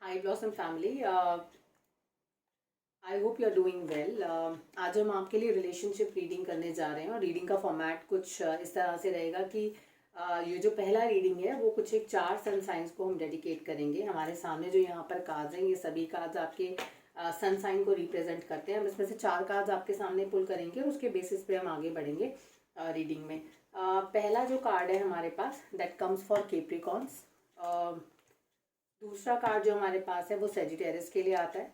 High Blossom family, I hope you are doing well. आज हम आपके लिए रिलेशनशिप रीडिंग करने जा रहे हैं और रीडिंग का फॉर्मेट कुछ इस तरह से रहेगा कि ये जो पहला रीडिंग है वो कुछ एक 4 सन साइंस को हम डेडिकेट करेंगे। हमारे सामने जो यहाँ पर कार्ड्स हैं ये सभी कार्ड्स आपके सन साइन को रिप्रेजेंट करते हैं। हम इसमें से 4 कार्ड्स आपके सामने पुल करेंगे और उसके बेसिस पे हम आगे बढ़ेंगे रीडिंग में। पहला जो कार्ड है हमारे पास दैट कम्स फॉर कैप्रिकॉर्न्स। दूसरा कार्ड जो हमारे पास है वो सेजिटेरियस के लिए आता है।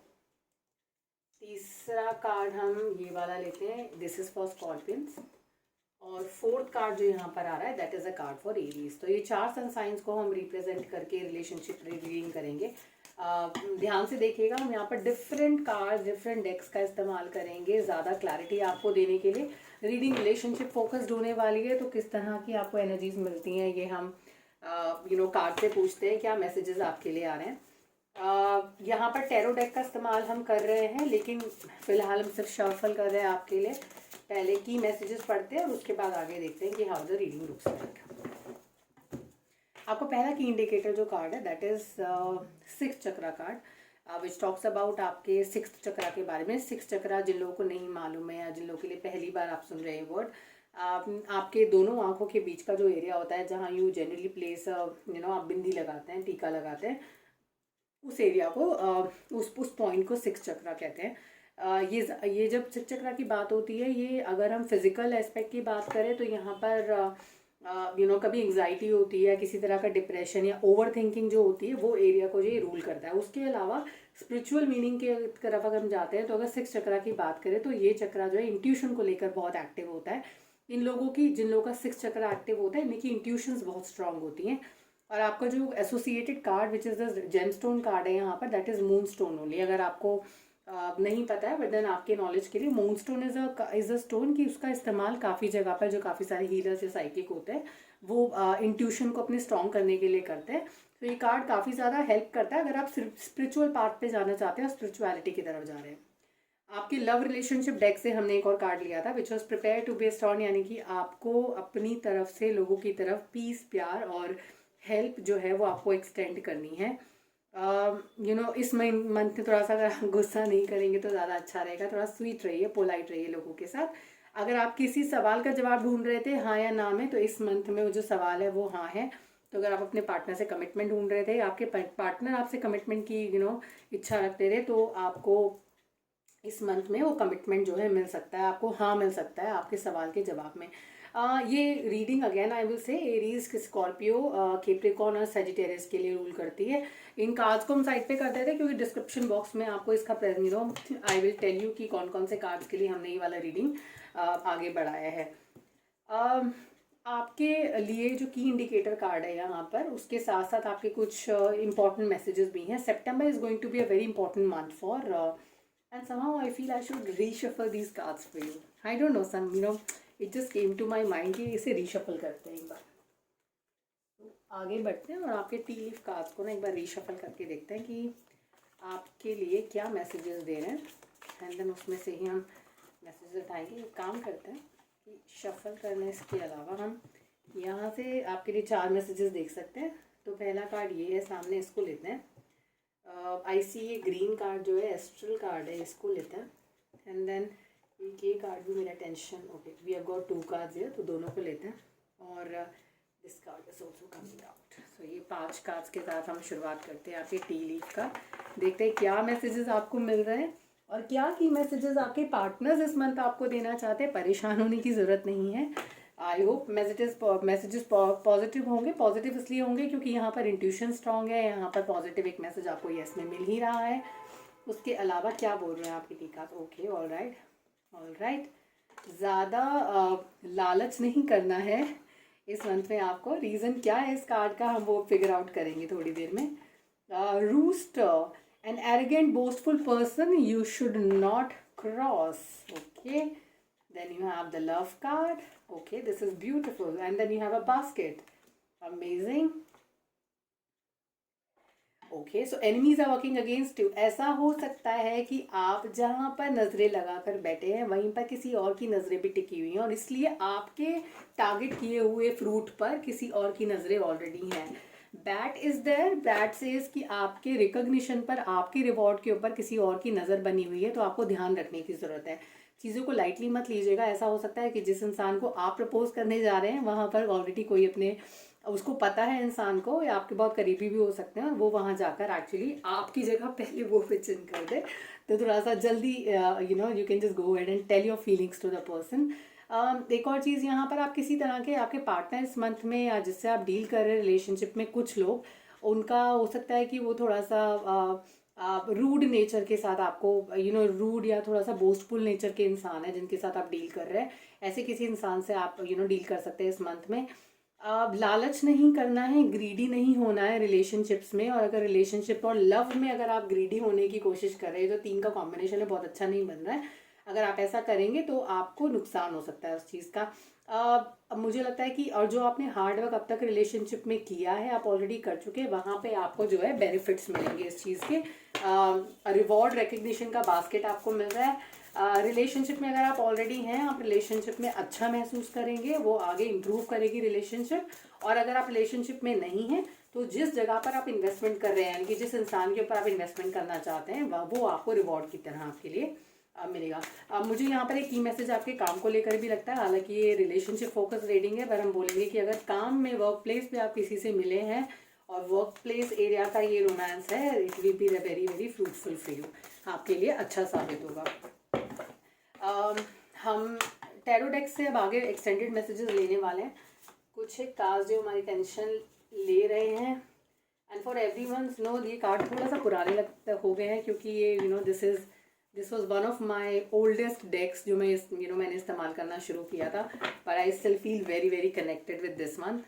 तीसरा कार्ड हम ये वाला लेते हैं, दिस इज़ फॉर स्कॉर्पियंस। और फोर्थ कार्ड जो यहाँ पर आ रहा है that is a card for Aries. तो ये 4 सन साइंस को हम रिप्रेजेंट करके रिलेशनशिप रीडिंग करेंगे। ध्यान से देखिएगा, हम यहाँ पर डिफरेंट कार्ड डिफरेंट डेक्स का इस्तेमाल करेंगे ज़्यादा क्लैरिटी आपको देने के लिए। रीडिंग रिलेशनशिप फोकस्ड होने वाली है, तो किस तरह की आपको एनर्जीज मिलती हैं ये हम कार्ड से पूछते हैं क्या मैसेजेस आपके लिए आ रहे हैं। यहाँ पर टैरो डेक का इस्तेमाल हम कर रहे हैं, लेकिन फिलहाल हम सिर्फ शफल कर रहे हैं आपके लिए। पहले की मैसेजेस पढ़ते हैं और उसके बाद आगे देखते हैं कि how the reading looks like. आपको पहला की इंडिकेटर जो कार्ड है that is 6th chakra card which talks about आपके 6th चक्रा के बारे में। 6th चक्रा जिन लोगों को नहीं मालूम है या जिन लोगों के लिए पहली बार आप सुन रहे हैं वर्ड, आपके दोनों आंखों के बीच का जो एरिया होता है जहाँ यू जनरली प्लेस आप बिंदी लगाते हैं, टीका लगाते हैं, उस एरिया को उस पॉइंट को 6th चक्रा कहते हैं। ये जब 6th चक्रा की बात होती है, ये अगर हम फिजिकल एस्पेक्ट की बात करें तो यहाँ पर कभी एंग्जाइटी होती है, किसी तरह का डिप्रेशन या ओवर थिंकिंग जो होती है वो एरिया को जो ये रूल करता है। उसके अलावा स्पिरिचुअल मीनिंग के तरफ अगर हम जाते हैं तो अगर 6th चक्रा की बात करें तो ये चक्रा जो है इंट्यूशन को लेकर बहुत एक्टिव होता है। इन लोगों की, जिन लोगों का 6th चक्रा एक्टिव होता है, इनकी इंट्यूशंस बहुत स्ट्रांग होती हैं। और आपका जो associated card which is the gemstone card है यहाँ पर that is moon stone only. अगर आपको नहीं पता है बट देन आपके नॉलेज के लिए, moon stone is a stone की उसका इस्तेमाल काफ़ी जगह पर जो काफ़ी सारे हीलर्स या साइकिक होते हैं वो इंट्यूशन को अपने स्ट्रॉन्ग करने के लिए करते हैं। तो ये कार्ड काफ़ी ज़्यादा हेल्प करता है अगर आप स्पिरिचुअल पार्ट पे जाना चाहते हैं, स्पिरिचुअलिटी की तरफ जा रहे हैं। आपके लव रिलेशनशिप डेक से हमने एक और कार्ड लिया था which was prepare to be strong, यानी कि आपको अपनी तरफ से लोगों की तरफ पीस, प्यार और हेल्प जो है वो आपको एक्सटेंड करनी है। इस मंथ में थोड़ा सा गुस्सा नहीं करेंगे तो ज़्यादा अच्छा रहेगा। थोड़ा स्वीट रहिए, पोलाइट रहिए लोगों के साथ। अगर आप किसी सवाल का जवाब ढूंढ रहे थे हाँ या ना में, तो इस मंथ में वो जो सवाल है वो हाँ है। तो अगर आप अपने पार्टनर से कमिटमेंट ढूंढ रहे थे, आपके पार्टनर आपसे कमिटमेंट की इच्छा रखते थे, तो आपको इस मंथ में वो कमिटमेंट जो है मिल सकता है, आपको हाँ मिल सकता है आपके सवाल के जवाब में। ये reading again I will say Aries, Scorpio, Capricorn और सेजिटेरियस के लिए रूल करती है। इन कार्ड्स को हम साइड पे कर देते हैं क्योंकि डिस्क्रिप्शन बॉक्स में आपको इसका आई विल टेल यू कि कौन कौन से कार्ड्स के लिए हमने ये वाला रीडिंग आगे बढ़ाया है। आपके लिए जो की इंडिकेटर कार्ड है यहाँ पर, उसके साथ साथ आपके कुछ इंपॉर्टेंट मैसेजेस भी हैं। September is going to be a very important month for and somehow I feel I should reshuffle these cards for you. I don't know, it just came to my mind कि इसे reshuffle करते हैं एक बार। तो आगे बढ़ते हैं और आपके टी लीफ कार्ड्स को ना एक बार रीशफल करके देखते हैं कि आपके लिए क्या मैसेजेस दे रहे हैं, एंड देन उसमें से ही हम मैसेजेस उठाएंगे। एक काम करते हैं कि शफल करने के अलावा हम यहाँ से आपके लिए 4 मैसेजेस देख सकते हैं। तो पहला कार्ड ये है सामने, इसको लेते हैं। आई सी ये ग्रीन कार्ड जो है एस्ट्रल कार्ड है, इसको लेते हैं। एंड देन ये कार्ड भी मेरा tension, okay we have got 2 cards है, तो दोनों को लेते हैं। और this card is also coming out. So ये 5 कार्ड्स के साथ हम शुरुआत करते हैं आपके टी लीफ का। देखते हैं क्या मैसेजेस आपको मिल रहे हैं और क्या की मैसेजेस आपके पार्टनर्स इस मंथ आपको देना चाहते हैं। परेशान होने की ज़रूरत नहीं है। आई होप मैसेजेस पॉजिटिव होंगे। पॉजिटिव इसलिए होंगे क्योंकि यहाँ पर इंट्यूशन स्ट्रांग है, यहाँ पर पॉजिटिव एक मैसेज आपको यस में मिल ही रहा है। उसके अलावा क्या बोल रहे हैं आपके टीका, ओके ऑल राइट। ज़्यादा लालच नहीं करना है इस मंथ में आपको। रीज़न क्या है इस कार्ड का हम वो फिगर आउट करेंगे थोड़ी देर में। Roost, an arrogant boastful person you should not cross, okay. Then you have the love card. Okay, this is beautiful. And then you have a basket. Amazing. Okay, so enemies are working against you. ऐसा हो सकता है कि आप जहाँ पर नज़रें लगाकर बैठे हैं वहीं पर किसी और की नज़रें भी टिकी हुई हैं और इसलिए आपके टारगेट किए हुए फ्रूट पर किसी और की नज़रें ऑलरेडी हैं। Bat is there, bat says कि आपके रिकॉग्निशन पर, आपके रिवॉर्ड के ऊपर किसी और की नज़र बनी हुई है, तो आपको ध्यान रखने की ज़रूरत है। चीज़ों को लाइटली मत लीजिएगा। ऐसा हो सकता है कि जिस इंसान को आप प्रपोज करने जा रहे हैं वहाँ पर ऑलरेडी कोई अपने, उसको पता है इंसान को, या आपके बहुत करीबी भी हो सकते हैं, और वो वहाँ जाकर एक्चुअली आपकी जगह पहले वो पिच इन कर दे। तो थोड़ा सा जल्दी you can just go ahead and tell your feelings to the person. एक और चीज़ यहाँ पर, आप किसी तरह के आपके पार्टनर इस मंथ में, या जिससे आप डील कर रहे हैं रिलेशनशिप में, कुछ लोग, उनका हो सकता है कि वो थोड़ा सा रूड नेचर के साथ आपको, रूड या थोड़ा सा बोस्टफुल नेचर के इंसान है जिनके साथ आप डील कर रहे हैं। ऐसे किसी इंसान से आप डील कर सकते हैं इस मंथ में। लालच नहीं करना है, ग्रीडी नहीं होना है रिलेशनशिप्स में। और अगर रिलेशनशिप और लव में अगर आप ग्रीडी होने की कोशिश कर रहे हैं, तो 3 का कॉम्बिनेशन है, बहुत अच्छा नहीं बन रहा है। अगर आप ऐसा करेंगे तो आपको नुकसान हो सकता है उस चीज़ का। अब मुझे लगता है कि, और जो आपने हार्ड वर्क अब तक रिलेशनशिप में किया है, आप ऑलरेडी कर चुके हैं, वहाँ पे आपको जो है बेनिफिट्स मिलेंगे इस चीज़ के। रिवॉर्ड रिकग्निशन का बास्केट आपको मिल रहा है। रिलेशनशिप में अगर आप ऑलरेडी हैं, आप रिलेशनशिप में अच्छा महसूस करेंगे, वो आगे इम्प्रूव करेगी रिलेशनशिप। और अगर आप रिलेशनशिप में नहीं हैं, तो जिस जगह पर आप इन्वेस्टमेंट कर रहे हैं, यानी कि जिस इंसान के ऊपर आप इन्वेस्टमेंट करना चाहते हैं, वो आपको रिवॉर्ड की तरह आपके लिए मिलेगा। मुझे यहाँ पर एक की मैसेज आपके काम को लेकर भी लगता है। हालांकि ये रिलेशनशिप फोकस रीडिंग है, पर हम बोलेंगे कि अगर काम में, वर्क प्लेस पे आप किसी से मिले हैं और वर्क प्लेस एरिया का ये रोमांस है, it will be very very fruitful for you, आपके लिए अच्छा साबित होगा। हम टैरो डेक से अब आगे एक्सटेंडेड मैसेजेस लेने वाले हैं। कुछ एक कार्ड जो हमारी टेंशन ले रहे हैं, एंड फॉर एवरीवन नो, ये कार्ड थोड़ा सा पुराने लगते हो गए हैं, क्योंकि ये this was one of my oldest decks जो मैंने इस्तेमाल करना शुरू किया था, पर I still feel very very connected with this one.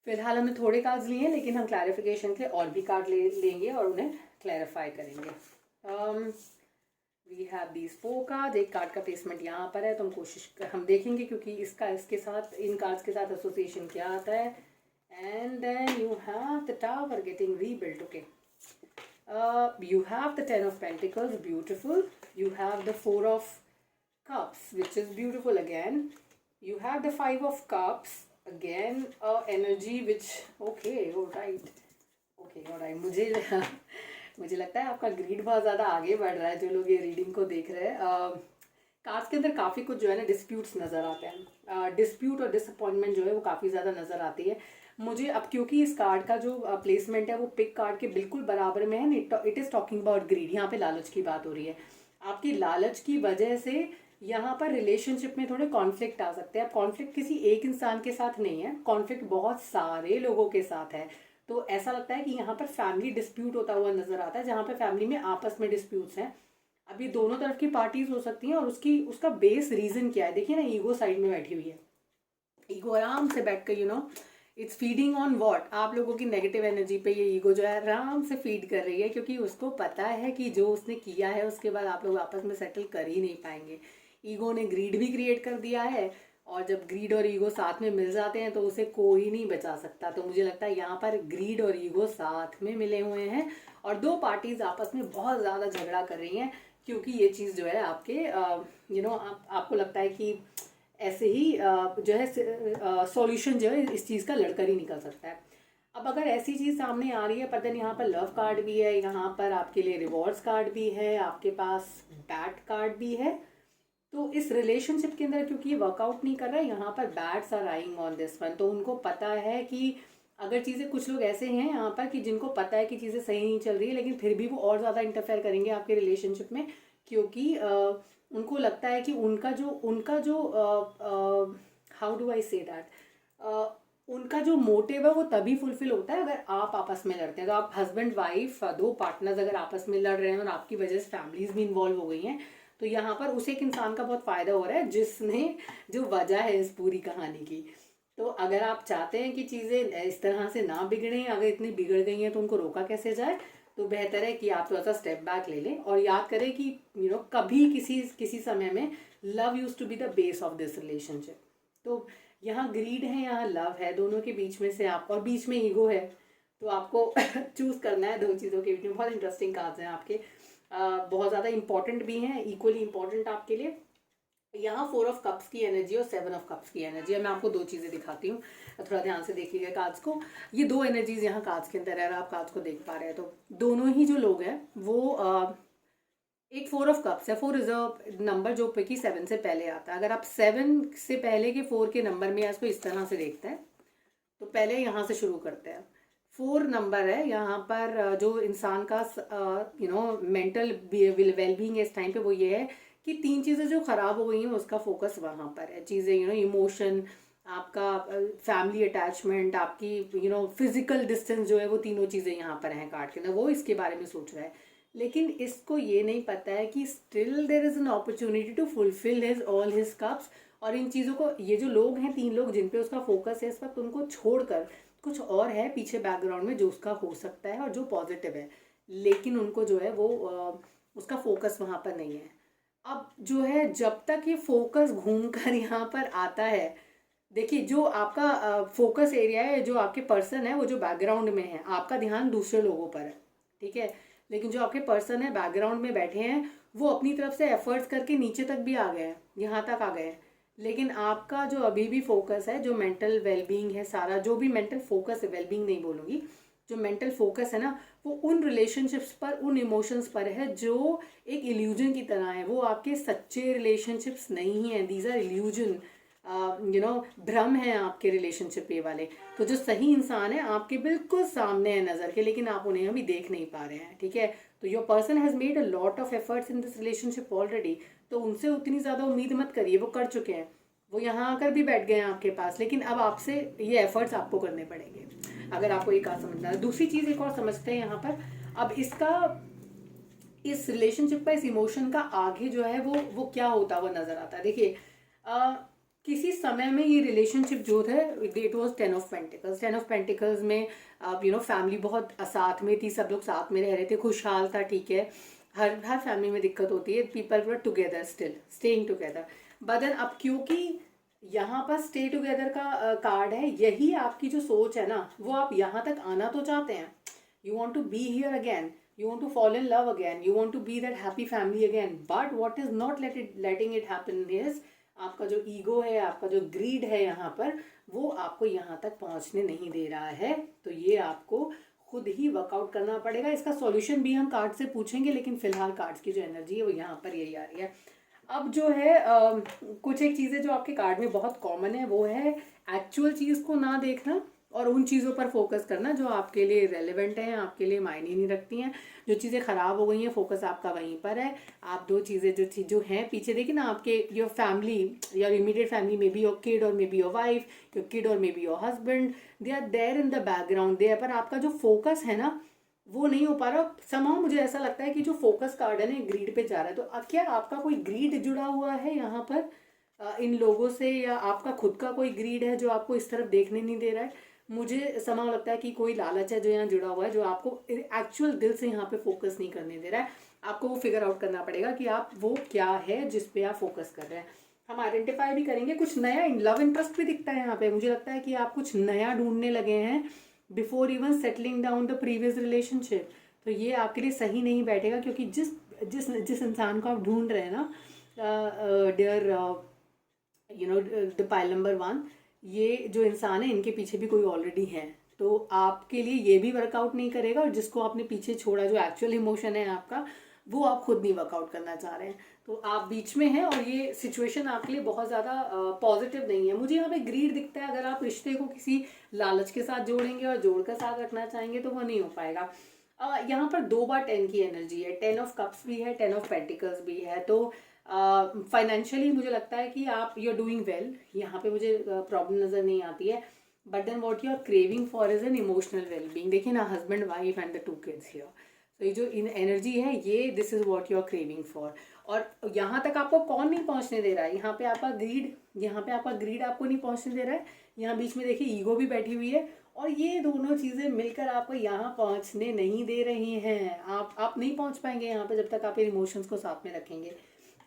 फिलहाल हमने थोड़े कार्ड्स लिए हैं, लेकिन हम क्लैरिफिकेशन के लिए और भी कार्ड लेंगे और उन्हें क्लैरिफाई करेंगे। We have these 4 card. एक कार्ड का प्लेसमेंट यहाँ पर है, तो हम देखेंगे, क्योंकि इसके साथ, इन कार्ड्स के साथ एसोसिएशन क्या आता है। And then you have the tower getting rebuilt. Okay, you have the 10 of Pentacles, beautiful. You have the 4 of Cups, which is beautiful again. You have the 5 of Cups, again energy which, okay, alright, मुझे लगता है आपका grid बहुत ज़्यादा आगे बढ़ रहा है, जो लोग ये रीडिंग को देख रहे हैं। कार्ड्स के अंदर काफ़ी कुछ जो है ना डिस्प्यूट्स नज़र आते हैं। डिस्प्यूट और डिसअपॉइंटमेंट जो है वो काफ़ी ज़्यादा नज़र आती है मुझे अब, क्योंकि इस कार्ड का जो प्लेसमेंट है वो पिक कार्ड के बिल्कुल बराबर में है। It is talking about grid, यहाँ पे लालच की बात हो रही है। आपकी लालच की वजह से यहाँ पर रिलेशनशिप में थोड़े कॉन्फ्लिक्ट आ सकते हैं। अब कॉन्फ्लिक्ट किसी एक इंसान के साथ नहीं है, कॉन्फ्लिक्ट बहुत सारे लोगों के साथ है। तो ऐसा लगता है कि यहाँ पर फैमिली डिस्प्यूट होता हुआ नजर आता है, जहाँ पर फैमिली में आपस में डिस्प्यूट्स हैं। अब ये दोनों तरफ की पार्टीज हो सकती हैं, और उसका बेस रीजन क्या है। देखिए ना, ईगो साइड में बैठी हुई है। ईगो आराम से बैठ कर इट्स फीडिंग ऑन वॉट, आप लोगों की नेगेटिव एनर्जी पे ये ईगो जो है आराम से फीड कर रही है, क्योंकि उसको पता है कि जो उसने किया है उसके बाद आप लोग आपस में सेटल कर ही नहीं पाएंगे। ईगो ने ग्रीड भी क्रिएट कर दिया है, और जब ग्रीड और ईगो साथ में मिल जाते हैं तो उसे कोई नहीं बचा सकता। तो मुझे लगता है यहाँ पर ग्रीड और ईगो साथ में मिले हुए हैं, और दो पार्टीज आपस में बहुत ज़्यादा झगड़ा कर रही हैं, क्योंकि ये चीज़ जो है आपके आपको लगता है कि ऐसे ही जो है सॉल्यूशन जो है इस चीज़ का लड़कर ही निकल सकता है। अब अगर ऐसी चीज़ सामने आ रही है, पर देन यहाँ पर लव कार्ड भी है, यहाँ पर आपके लिए रिवॉर्ड्स कार्ड भी है, आपके पास बैड कार्ड भी है। तो इस रिलेशनशिप के अंदर क्योंकि ये वर्कआउट नहीं कर रहा है, यहाँ पर birds are eyeing on this one. तो उनको पता है कि अगर चीज़ें, कुछ लोग ऐसे हैं यहाँ पर कि जिनको पता है कि चीज़ें सही नहीं चल रही है, लेकिन फिर भी वो और ज़्यादा इंटरफेयर करेंगे आपके रिलेशनशिप में, क्योंकि उनको लगता है कि उनका जो how do I say that, उनका जो मोटिव है वो तभी फुलफिल होता है अगर आप आपस में लड़ते हैं। तो आप हस्बैंड वाइफ, दो पार्टनर्स अगर आपस में लड़ रहे हैं और आपकी वजह से फैमिलीज भी इन्वॉल्व हो गई हैं, तो यहाँ पर उस एक इंसान का बहुत फ़ायदा हो रहा है जिसने, जो वजह है इस पूरी कहानी की। तो अगर आप चाहते हैं कि चीज़ें इस तरह से ना बिगड़ें, अगर इतनी बिगड़ गई हैं तो उनको रोका कैसे जाए, तो बेहतर है कि आप थोड़ा सा स्टेप बैक ले लें और याद करें कि कभी किसी समय में love used to be the base of this relationship. तो यहाँ ग्रीड है, यहाँ लव है, दोनों के बीच में से आप, और बीच में ईगो है, तो आपको चूज करना है दो चीज़ों के बीच में। बहुत इंटरेस्टिंग कार्ड्स हैं आपके, बहुत ज़्यादा इंपॉर्टेंट भी हैं, इक्वली इंपॉर्टेंट आपके लिए। यहाँ 4 ऑफ कप्स की एनर्जी और 7 ऑफ कप्स की एनर्जी है। मैं आपको दो चीज़ें दिखाती हूँ, थोड़ा ध्यान से देखिएगा कार्ड्स को। ये दो एनर्जीज यहाँ कार्ड्स के अंदर है, अगर आप कार्ड्स को देख पा रहे हैं तो दोनों ही जो लोग हैं वो एक 4 ऑफ कप्स है। 4 इज अ नंबर जो कि 7 से पहले आता है। अगर आप 7 से पहले के 4 के नंबर में इसको इस तरह से देखते हैं तो पहले यहाँ से शुरू करते हैं। 4 नंबर है यहाँ पर, जो इंसान का मेंटल वेलबींग है इस टाइम पे, वो ये है कि 3 चीज़ें जो खराब हो गई हैं उसका फोकस वहाँ पर है। चीज़ें इमोशन, आपका फैमिली अटैचमेंट, आपकी फिजिकल डिस्टेंस जो है, वो तीनों चीज़ें यहाँ पर हैं कार्ड के अंदर। वो इसके बारे में सोच रहा है, लेकिन इसको ये नहीं पता है कि still there is an opportunity to fulfill his all his cups. और इन चीज़ों को, ये जो लोग हैं 3 लोग जिन पे उसका फोकस है इस वक्त, उनको छोड़कर कुछ और है पीछे बैकग्राउंड में जो उसका हो सकता है और जो पॉजिटिव है, लेकिन उनको जो है वो उसका फोकस वहाँ पर नहीं है। अब जो है, जब तक ये फोकस घूम कर यहाँ पर आता है, देखिए जो आपका फोकस एरिया है, जो आपके पर्सन है वो जो बैकग्राउंड में है, आपका ध्यान दूसरे लोगों पर है, ठीक है। लेकिन जो आपके पर्सन है बैकग्राउंड में बैठे हैं, वो अपनी तरफ से एफर्ट्स करके नीचे तक भी आ गए हैं, यहाँ तक आ गए हैं। लेकिन आपका जो अभी भी फोकस है, जो मेंटल वेलबींग है, सारा जो भी मेंटल फोकस है, वेलबींग नहीं बोलूँगी, जो मेंटल फोकस है ना, वो उन रिलेशनशिप्स पर, उन इमोशंस पर है जो एक इल्यूजन की तरह है। वो आपके सच्चे रिलेशनशिप्स नहीं हैं, दीज आर इल्यूजन, भ्रम है आपके रिलेशनशिप ये वाले। तो जो सही इंसान है आपके बिल्कुल सामने है नज़र के, लेकिन आप उन्हें अभी देख नहीं पा रहे हैं, ठीक है। तो your person has made a lot of efforts in this relationship already, तो उनसे उतनी ज़्यादा उम्मीद मत करिए, वो कर चुके हैं, वो यहाँ आकर भी बैठ गए हैं आपके पास, लेकिन अब आपसे ये एफर्ट्स आपको करने पड़ेंगे, अगर आपको एक बात समझना है। दूसरी चीज़ एक और समझते हैं यहाँ पर, अब इसका, इस रिलेशनशिप का, इस इमोशन का आगे जो है वो क्या होता हुआ नजर आता है। देखिए किसी समय में ये रिलेशनशिप जो थे, it was 10 of pentacles. 10 of pentacles में फैमिली बहुत साथ में थी, सब लोग साथ में रह रहे थे, खुशहाल था, ठीक है। हर फैमिली में दिक्कत होती है, people were together, still staying together. But then अब क्योंकि यहाँ पर स्टे टुगेदर का कार्ड है, यही आपकी जो सोच है ना, वो आप यहाँ तक आना तो चाहते हैं, you want to be here again, you want to fall in love again, you want to be that happy family again, but what is not letting it happen is आपका जो ईगो है, आपका जो ग्रीड है यहाँ पर, वो आपको यहाँ तक पहुँचने नहीं दे रहा है। तो ये आपको खुद ही वर्कआउट करना पड़ेगा। इसका सॉल्यूशन भी हम कार्ड से पूछेंगे, लेकिन फिलहाल कार्ड्स की जो एनर्जी है वो यहाँ पर यही आ रही है। अब जो है कुछ एक चीज़ें जो आपके कार्ड में बहुत कॉमन है, वो है एक्चुअल चीज़ को ना देखना और उन चीज़ों पर फोकस करना जो आपके लिए रेलेवेंट हैं, आपके लिए मायने नहीं रखती हैं। जो चीज़ें ख़राब हो गई हैं, फोकस आपका वहीं पर है। आप दो चीज़ें जो हैं पीछे, देखिए ना, आपके your family, your immediate family, maybe your kid और maybe your wife, your kid और maybe your husband, they are there in the background there, पर आपका जो फोकस है ना वो नहीं हो पा रहा। समहाउ मुझे ऐसा लगता है कि जो फोकस कार्ड है ना, ग्रीड पे जा रहा है। तो क्या आपका कोई ग्रीड जुड़ा हुआ है यहाँ पर इन लोगों से, या आपका खुद का कोई ग्रीड है जो आपको इस तरफ देखने नहीं दे रहा है? मुझे समझ लगता है कि कोई लालच है जो यहाँ जुड़ा हुआ है, जो आपको एक्चुअल दिल से यहाँ पे फोकस नहीं करने दे रहा है। आपको वो फिगर आउट करना पड़ेगा कि आप वो क्या है जिस पे आप फोकस कर रहे हैं। हम आइडेंटिफाई भी करेंगे। कुछ नया लव इंटरेस्ट भी दिखता है यहाँ पे। मुझे लगता है कि आप कुछ नया ढूंढने लगे हैं before even settling down the previous relationship. तो ये आपके लिए सही नहीं बैठेगा, क्योंकि जिस जिस जिस इंसान को आप ढूंढ रहे हैं ना, डियर द पाइल नंबर 1, ये जो इंसान है, इनके पीछे भी कोई ऑलरेडी है। तो आपके लिए ये भी वर्कआउट नहीं करेगा, और जिसको आपने पीछे छोड़ा, जो एक्चुअल इमोशन है आपका, वो आप खुद नहीं वर्कआउट करना चाह रहे हैं। तो आप बीच में हैं, और ये सिचुएशन आपके लिए बहुत ज़्यादा पॉजिटिव नहीं है। मुझे यहाँ पे ग्रीड दिखता है। अगर आप रिश्ते को किसी लालच के साथ जोड़ेंगे और जोड़कर साथ रखना चाहेंगे तो वो नहीं हो पाएगा। यहाँ पर 2 बार 10 की एनर्जी है, 10 ऑफ कप्स भी है, 10 ऑफ पेंटिकल्स भी है। तो फाइनेंशियली मुझे लगता है कि आप यू आर डूइंग वेल, यहाँ पे मुझे प्रॉब्लम नज़र नहीं आती है। But then what you are craving for is an emotional wellbeing. देखिए ना, husband, wife and the 2 kids here. तो ये जो इन एनर्जी है, ये this is what you are craving for. और यहाँ तक आपको कौन नहीं पहुँचने दे रहा है? यहाँ पे आपका ग्रीड, यहाँ पे आपका ग्रीड आपको नहीं पहुँचने दे रहा है। यहाँ बीच में देखिए ईगो भी बैठी हुई है, और ये दोनों चीज़ें मिलकर आपको यहाँ पहुँचने नहीं दे रही हैं। आप नहीं पहुँच पाएंगे यहाँ पे जब तक आप इमोशंस को साथ में रखेंगे।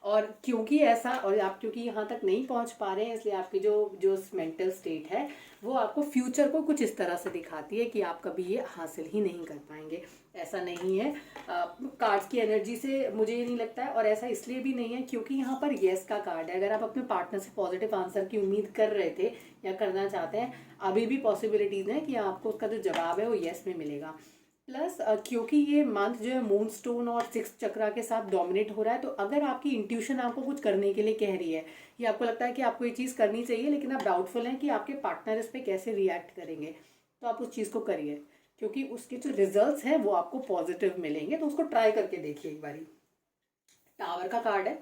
और क्योंकि ऐसा, और आप क्योंकि यहाँ तक नहीं पहुँच पा रहे हैं, इसलिए आपकी जो जो मेंटल स्टेट है वो आपको फ्यूचर को कुछ इस तरह से दिखाती है कि आप कभी ये हासिल ही नहीं कर पाएंगे। ऐसा नहीं है कार्ड्स की एनर्जी से, मुझे ये नहीं लगता है। और ऐसा इसलिए भी नहीं है क्योंकि यहाँ पर येस का कार्ड है। अगर आप अपने पार्टनर से पॉजिटिव आंसर की उम्मीद कर रहे थे या करना चाहते हैं, अभी भी पॉसिबिलिटीज़ हैं कि आपको उसका जो जवाब है वो येस में मिलेगा। प्लस क्योंकि ये मंथ जो है मून स्टोन और सिक्स चक्रा के साथ डोमिनेट हो रहा है, तो अगर आपकी इंट्यूशन आपको कुछ करने के लिए कह रही है, या आपको लगता है कि आपको ये चीज़ करनी चाहिए लेकिन आप डाउटफुल हैं कि आपके पार्टनर इस पर कैसे रिएक्ट करेंगे, तो आप उस चीज़ को करिए, क्योंकि उसके जो रिजल्ट्स हैं वो आपको पॉजिटिव मिलेंगे। तो उसको ट्राई करके देखिए एक बारी। टावर का कार्ड है।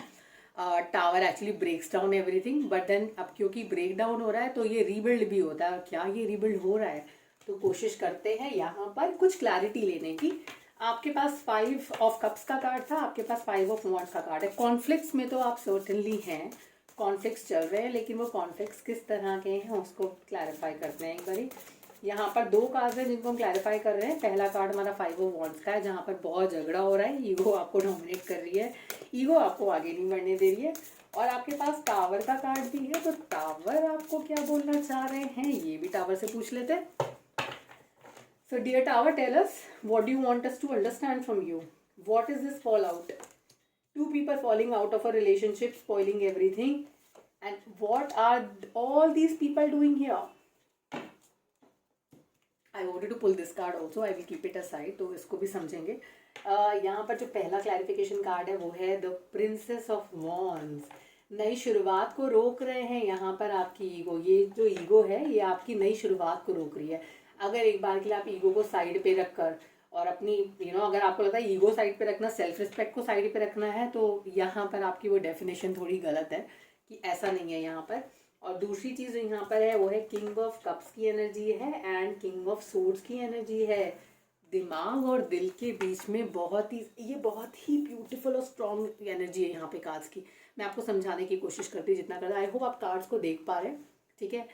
Tower actually breaks down everything, but then अब क्योंकि ब्रेक डाउन हो रहा है तो ये रीबिल्ड भी होता है। क्या ये रीबिल्ड हो रहा है? तो कोशिश करते हैं यहाँ पर कुछ क्लैरिटी लेने की। आपके पास 5 ऑफ कप्स का कार्ड था, आपके पास 5 ऑफ वॉन्ड्स का कार्ड है। कॉन्फ्लिक्ट्स में तो आप सर्टेनली हैं, कॉन्फ्लिक्ट्स चल रहे हैं, लेकिन वो कॉन्फ्लिक्ट्स किस तरह के हैं उसको क्लैरिफाई करते हैं एक बारी। यहाँ पर 2 कार्ड है जिनको हम क्लैरिफाई कर रहे हैं। पहला कार्ड हमारा 5 ऑफ वॉन्ड्स का है, जहाँ पर बहुत झगड़ा हो रहा है, ईगो आपको डोमिनेट कर रही है, ईगो आपको आगे नहीं बढ़ने दे रही है। और आपके पास टावर का कार्ड भी है, तो टावर आपको क्या बोलना चाह रहे हैं ये भी टावर से पूछ लेते हैं। So dear Tower, tell us, what do you want us to understand from you? What is this fallout? Two people falling out of a relationship, spoiling everything. And what are all these people doing here? I wanted to pull this card also. I will keep it aside. तो इसको भी समझेंगे। यहाँ पर जो पहला clarification card है वो है द प्रिंसेस ऑफ वॉन्ड्स। नई शुरुआत को रोक रहे हैं यहाँ पर आपकी ईगो। ये जो ईगो है ये आपकी नई शुरुआत को रोक रही है। अगर एक बार के लिए आप ईगो को साइड पे रखकर और अपनी अगर आपको लगता है ईगो साइड पे रखना, सेल्फ रिस्पेक्ट को साइड पे रखना है, तो यहाँ पर आपकी वो डेफिनेशन थोड़ी गलत है कि ऐसा नहीं है यहाँ पर। और दूसरी चीज़ जो यहाँ पर है वो है किंग ऑफ कप्स की एनर्जी है एंड किंग ऑफ सोर्ड्स की एनर्जी है। दिमाग और दिल के बीच में बहुत ही ब्यूटीफुल और स्ट्रॉन्ग एनर्जी है यहाँ पे कार्ड्स की। मैं आपको समझाने की कोशिश करती हूँ जितना करता। आई होप आप कार्ड्स को देख पा रहे हैं, ठीक है।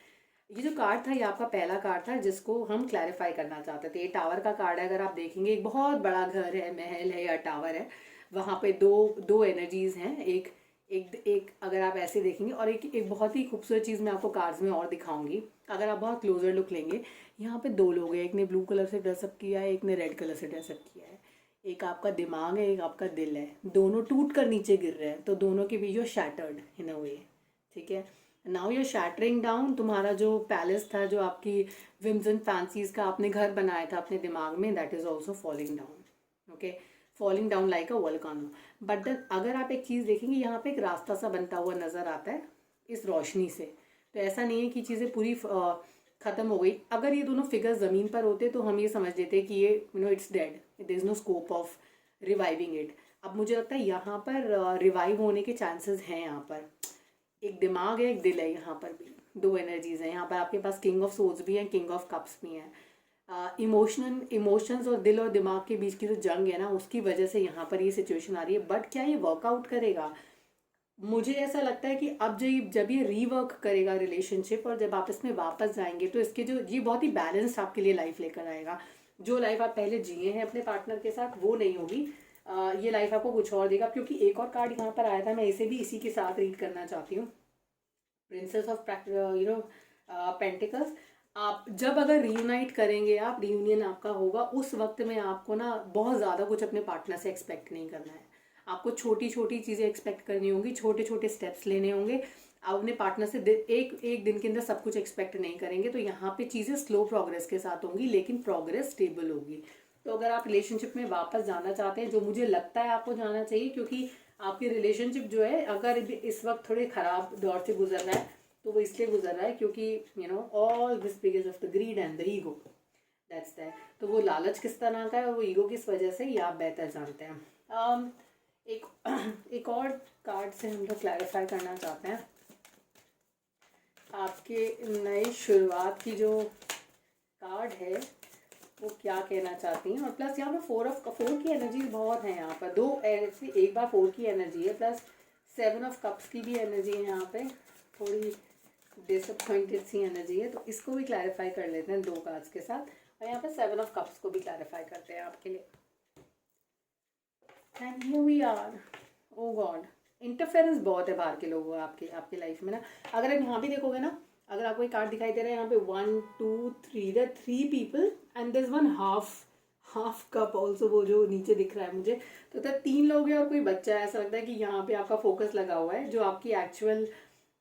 ये जो कार्ड था ये आपका पहला कार्ड था जिसको हम क्लैरिफाई करना चाहते थे। ये टावर का कार्ड है। अगर आप देखेंगे एक बहुत बड़ा घर है, महल है या टावर है, वहाँ पे दो एनर्जीज हैं। एक एक एक अगर आप ऐसे देखेंगे, और एक बहुत ही खूबसूरत चीज़ मैं आपको कार्ड्स में और दिखाऊंगी। अगर आप बहुत क्लोजर लुक लेंगे, यहाँ पे 2 लोग हैं, एक ने ब्लू कलर से ड्रेसअप किया है, एक ने रेड कलर से ड्रेसअप किया है। एक आपका दिमाग है, एक आपका दिल है, दोनों टूट कर नीचे गिर रहे हैं। तो दोनों के बीच शैटर्ड इन अ वे, ठीक है। Now you shattering down. तुम्हारा जो पैलेस था, जो आपकी विम्स एंड फैंसीज का आपने घर बनाया था अपने दिमाग में, that is also falling down. Okay, falling down like a volcano. But then अगर आप एक चीज़ देखेंगे, यहाँ पे एक रास्ता सा बनता हुआ नजर आता है इस रोशनी से। तो ऐसा नहीं है कि चीज़ें पूरी खत्म हो गई। अगर ये दोनों फिगर्स ज़मीन पर होते तो हम ये समझ लेते कि ये it's dead, there is no scope of reviving it. अब मुझे लगता है यहाँ पर रिवाइव होने के चांसेस हैं। यहाँ पर एक दिमाग है, एक दिल है, यहाँ पर भी 2 एनर्जीज हैं। यहाँ पर आपके पास किंग ऑफ सोर्ड्स भी हैं, किंग ऑफ कप्स भी हैं। इमोशंस और दिल और दिमाग के बीच की जो जंग है ना, उसकी वजह से यहाँ पर ये सिचुएशन आ रही है। बट क्या ये वर्कआउट करेगा? मुझे ऐसा लगता है कि अब जब ये रीवर्क करेगा रिलेशनशिप, और जब आप इसमें वापस जाएंगे, तो इसके जो ये बहुत ही बैलेंस्ड आपके लिए लाइफ लेकर आएगा। जो लाइफ आप पहले जिए हैं अपने पार्टनर के साथ वो नहीं होगी। ये लाइफ आपको कुछ और देगा। क्योंकि एक और कार्ड यहाँ पर आया था, मैं इसे भी इसी के साथ रीड करना चाहती हूँ। Princess of pentacles. आप जब अगर रीयूनाइट करेंगे, आप रियूनियन आपका होगा, उस वक्त में आपको ना बहुत ज़्यादा कुछ अपने पार्टनर से एक्सपेक्ट नहीं करना है। आपको छोटी छोटी चीज़ें एक्सपेक्ट करनी होंगी, छोटे छोटे स्टेप्स लेने होंगे। आप अपने पार्टनर से एक दिन के अंदर सब कुछ एक्सपेक्ट नहीं करेंगे। तो यहाँ पे चीज़ें स्लो प्रोग्रेस के साथ होंगी, लेकिन प्रोग्रेस स्टेबल होगी। तो अगर आप रिलेशनशिप में वापस जाना चाहते हैं, जो मुझे लगता है आपको जाना चाहिए, क्योंकि आपकी रिलेशनशिप जो है अगर इस वक्त थोड़े ख़राब दौर से गुजर रहा है, तो वो इसलिए गुजर रहा है क्योंकि all this because of the grid and the ego, that's that. तो वो लालच किस तरह का है और वो ईगो किस वजह से, ये आप बेहतर जानते हैं। एक और कार्ड से हम लोग क्लैरिफाई करना चाहते हैं आपके नई शुरुआत की जो कार्ड है वो क्या कहना चाहती हैं। और प्लस यहाँ पे 4 की एनर्जी बहुत है। यहाँ पर 2 एक बार 4 की एनर्जी है, प्लस 7 ऑफ कप्स की भी एनर्जी है। यहाँ पे थोड़ी डिसअपॉइंटेड सी एनर्जी है, तो इसको भी क्लैरिफाई कर लेते हैं 2 कार्ड्स के साथ। और यहाँ पे 7 ऑफ कप्स को भी क्लैरिफाई करते हैं आपके लिए। And here we are. O God, interference बहुत है बाहर के लोगों का आपके आपके लाइफ में ना। अगर आप यहाँ भी देखोगे ना, अगर आपको एक कार्ड दिखाई दे रहा है यहाँ पे 1 2 3, there 3 people and there is one half cup also, वो जो नीचे दिख रहा है मुझे, तो 3 लोग हैं और कोई बच्चा है। ऐसा लगता है कि यहाँ पे आपका फोकस लगा हुआ है, जो आपकी एक्चुअल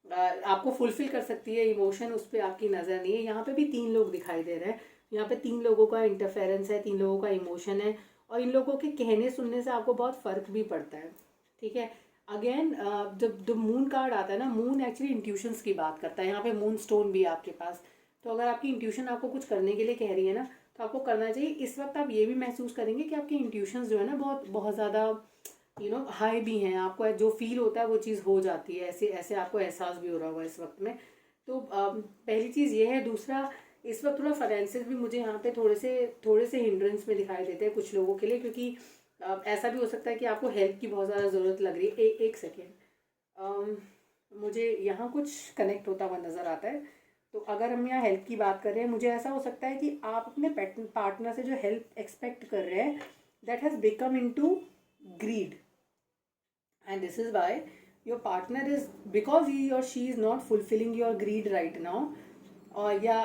आपको फुलफिल कर सकती है इमोशन, उस पर आपकी नज़र नहीं है। यहाँ पे भी 3 लोग दिखाई दे रहे हैं, यहाँ पे 3 लोगों का इंटरफेरेंस है, 3 लोगों का इमोशन है, और इन लोगों के कहने सुनने से आपको बहुत फ़र्क भी पड़ता है। ठीक है, अगेन जब जब मून कार्ड आता है ना, मून एक्चुअली इंट्यूशंस की बात करता है। यहाँ पे मून स्टोन भी है आपके पास, तो अगर आपकी इंट्यूशन आपको कुछ करने के लिए कह रही है ना, तो आपको करना चाहिए। इस वक्त आप ये भी महसूस करेंगे कि आपकी इंट्यूशंस जो है ना बहुत बहुत ज़्यादा हाई भी हैं, आपको जो फील होता है वो चीज़ हो जाती है, ऐसे ऐसे आपको एहसास भी हो रहा होगा इस वक्त में। तो पहली चीज़ ये है। दूसरा, इस वक्त थोड़ा फाइनेंशियल भी मुझे यहाँ पे थोड़े से हिंड्रेंस में दिखाई देते हैं कुछ लोगों के लिए, क्योंकि ऐसा भी हो सकता है कि आपको हेल्प की बहुत ज़्यादा ज़रूरत लग रही है। एक सेकेंड, मुझे यहाँ कुछ कनेक्ट होता हुआ नज़र आता है। तो अगर हम यहाँ हेल्प की बात कर रहे हैं, मुझे ऐसा हो सकता है कि आप अपने पार्टनर से जो हेल्प एक्सपेक्ट कर रहे हैं, that has become into greed, and this is why your partner is, because he or she is not fulfilling your greed right now, और या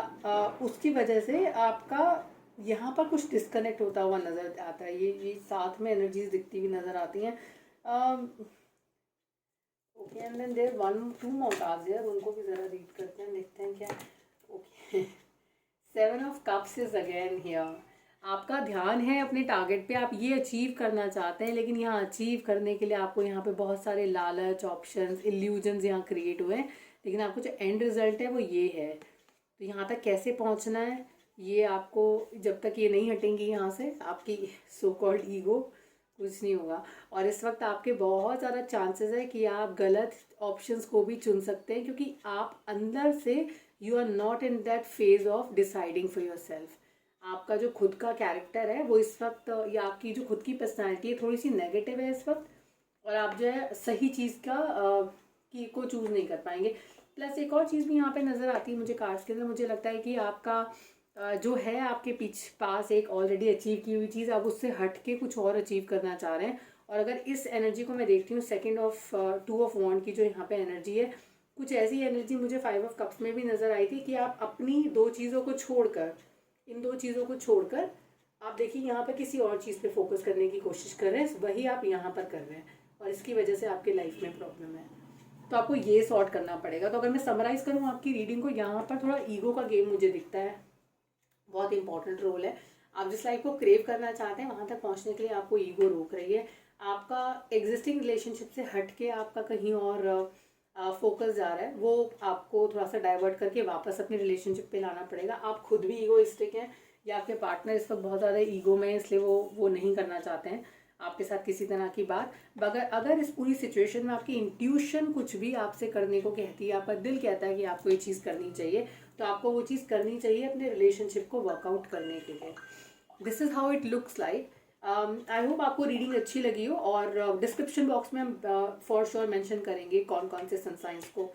उसकी वजह से आपका यहाँ पर कुछ डिस्कनेक्ट होता हुआ नज़र आता है। ये साथ में एनर्जीज दिखती हुई नज़र आती हैं। Okay, and then there 1 2 more cards here, उनको भी ज़रा रीड करते हैं, देखते हैं क्या। Okay, 7 of cups is again here. आपका ध्यान है अपने टारगेट पे, आप ये अचीव करना चाहते हैं, लेकिन यहाँ अचीव करने के लिए आपको यहाँ पे बहुत सारे लालच, ऑप्शंस, इल्यूजन्स यहाँ क्रिएट हुए हैं, लेकिन आपको जो एंड रिजल्ट है वो ये है। तो यहाँ तक कैसे पहुँचना है, ये आपको, जब तक ये नहीं हटेंगी यहाँ से आपकी सो कॉल्ड ईगो, कुछ नहीं होगा। और इस वक्त आपके बहुत ज़्यादा चांसेस है कि आप गलत ऑप्शंस को भी चुन सकते हैं, क्योंकि आप अंदर से you are not in that phase of deciding for yourself. आपका जो खुद का कैरेक्टर है वो इस वक्त, या आपकी जो खुद की पर्सनैलिटी है थोड़ी सी नेगेटिव है इस वक्त, और आप जो है सही चीज़ को चूज़ नहीं कर पाएंगे। प्लस एक और चीज़ भी यहाँ पे नज़र आती है मुझे कार्ड्स के अंदर, मुझे लगता है कि आपका जो है आपके पास एक ऑलरेडी अचीव की हुई चीज़, आप उससे हट के कुछ और अचीव करना चाह रहे हैं। और अगर इस एनर्जी को मैं देखती हूँ, 2 ऑफ वॉन्ड की जो यहाँ पे एनर्जी है, कुछ ऐसी एनर्जी मुझे 5 ऑफ कप्स में भी नज़र आई थी कि आप अपनी 2 चीज़ों को छोड़कर, इन 2 चीज़ों को छोड़कर आप देखिए यहाँ पर किसी और चीज़ पे फोकस करने की कोशिश कर रहे हैं, वही आप यहाँ पर कर रहे हैं, और इसकी वजह से आपके लाइफ में प्रॉब्लम है। तो आपको ये सॉर्ट करना पड़ेगा। तो अगर मैं समराइज़ करूँ आपकी रीडिंग को, यहाँ पर थोड़ा ईगो का गेम मुझे दिखता है, बहुत इंपॉर्टेंट रोल है। आप जिस लाइफ को क्रेव करना चाहते हैं वहाँ तक पहुँचने के लिए आपको ईगो रोक रही है। आपका एग्जिस्टिंग रिलेशनशिप से हट के आपका कहीं और फोकस जा रहा है, वो आपको थोड़ा सा डाइवर्ट करके वापस अपने रिलेशनशिप पे लाना पड़ेगा। आप खुद भी ईगोइस्टिक हैं, या आपके पार्टनर इस वक्त बहुत ज़्यादा ईगो में है, इसलिए वो नहीं करना चाहते हैं आपके साथ किसी तरह की बात। अगर इस पूरी सिचुएशन में आपकी इंट्यूशन कुछ भी आपसे करने को कहती है, आपका दिल कहता है कि आपको ये चीज़ करनी चाहिए, तो आपको वो चीज़ करनी चाहिए अपने रिलेशनशिप को वर्कआउट करने के लिए। This is how it looks like. I hope आपको रीडिंग अच्छी लगी हो, और डिस्क्रिप्शन बॉक्स में हम फॉर श्योर मेंशन करेंगे कौन कौन से सन साइंस को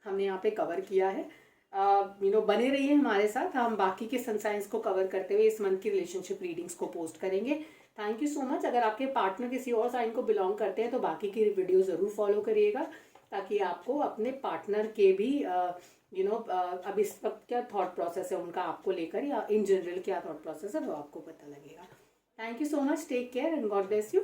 हमने यहाँ पे कवर किया है। बने रहिए हमारे साथ, हम बाकी के सन साइंस को कवर करते हुए इस मंथ की रिलेशनशिप रीडिंग्स को पोस्ट करेंगे। Thank you so much. अगर आपके पार्टनर किसी और साइन को बिलोंग करते हैं तो बाकी की वीडियो ज़रूर फॉलो करिएगा, ताकि आपको अपने पार्टनर के भी अब इस वक्त क्या थॉट प्रोसेस है उनका आपको लेकर, या इन जनरल क्या थॉट प्रोसेस है वो आपको पता लगेगा। Thank you so much, take care and God bless you.